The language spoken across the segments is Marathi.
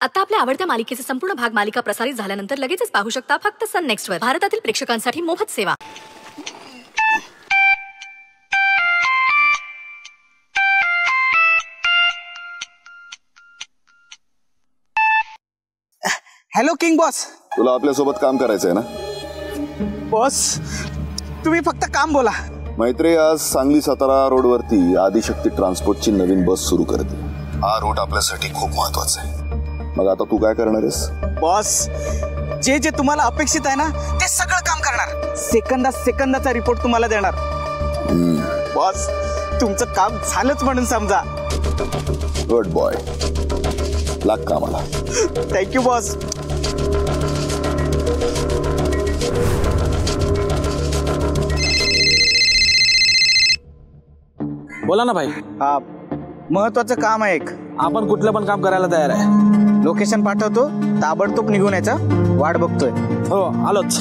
आता आपल्या आवडत्या मालिकेचे संपूर्ण भाग मालिका प्रसारित झाल्यानंतर लगेचच पाहू शकता फक्त सन नेक्स्ट वर. भारतातील प्रेक्षकांसाठी मोफत सेवा. Hello king boss. तुला आपल्यासोबत काम करायचंय ना? बॉस तुम्ही फक्त काम बोला. मैत्री आज सांगली सातारा रोडवरती आदिशक्ती ट्रान्सपोर्टची नवीन बस सुरू करते. हा रूट आपल्यासाठी खूप महत्वाचा आहे. मग आता तू काय करणार आहेस? बॉस जे जे तुम्हाला अपेक्षित आहे ना ते सगळं काम करणार. सेकंदाचा रिपोर्ट तुम्हाला देणार. बॉस तुमचं काम झालंच म्हणून समजा. गुड बॉय, लाग कामाला. Thank you boss. बोला ना भाई. हा महत्वाचं काम आहे एक. आपण कुठलं पण काम करायला तयार आहे. लोकेशन पाठवतो, ताबडतोब निघून यायचं. वाट बघतोय. हो आलोच.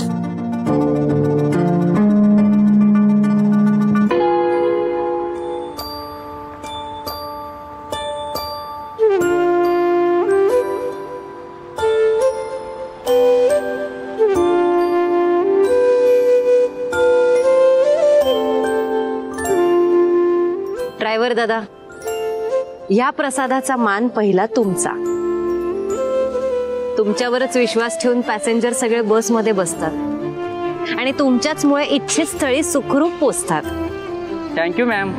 ड्रायव्हर दादा, या प्रसादाचा मान पहिला तुमचा. तुमच्यावरच विश्वास ठेवून पॅसेंजर सगळे बसमध्ये बसतात आणि तुमच्याचमुळे इच्छित स्थळी सुखरूप पोचतात. Thank you ma'am.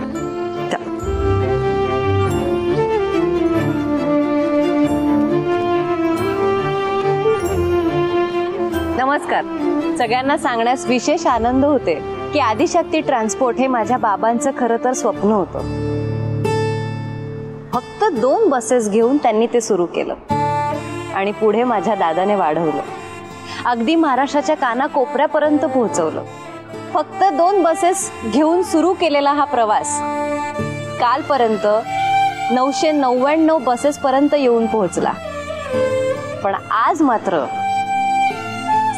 नमस्कार. सगळ्यांना सांगण्यास विशेष आनंद होते की आदिशक्ती ट्रान्सपोर्ट हे माझ्या बाबांचं खरं तर स्वप्न होतं. फक्त 2 बसेस घेऊन त्यांनी ते सुरू केलं आणि पुढे माझ्या दादाने वाढवलं. अगदी महाराष्ट्राच्या कानाकोपऱ्यापर्यंत पोहोचवलं. फक्त 2 बसेस घेऊन सुरू केलेला हा प्रवास कालपर्यंत 999 बसेस पर्यंत येऊन पोहोचला. पण आज मात्र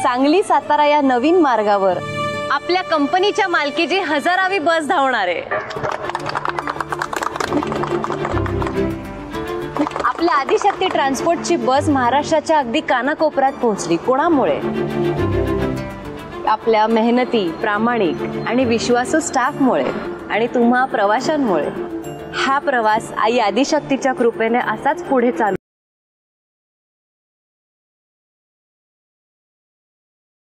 सांगली सातारा या नवीन मार्गावर आपल्या कंपनीच्या मालकीची 1000वी बस धावणार आहे. आपल्या आदिशक्ती ट्रान्सपोर्टची बस महाराष्ट्राच्या अगदी कानाकोपऱ्यात पोहोचली. कोणामुळे? आपल्या मेहनती, प्रामाणिक आणि विश्वासू स्टाफमुळे आणि तुम्हा प्रवाशांमुळे. हा प्रवास आई आदिशक्तीच्या कृपेने असाच पुढे चालू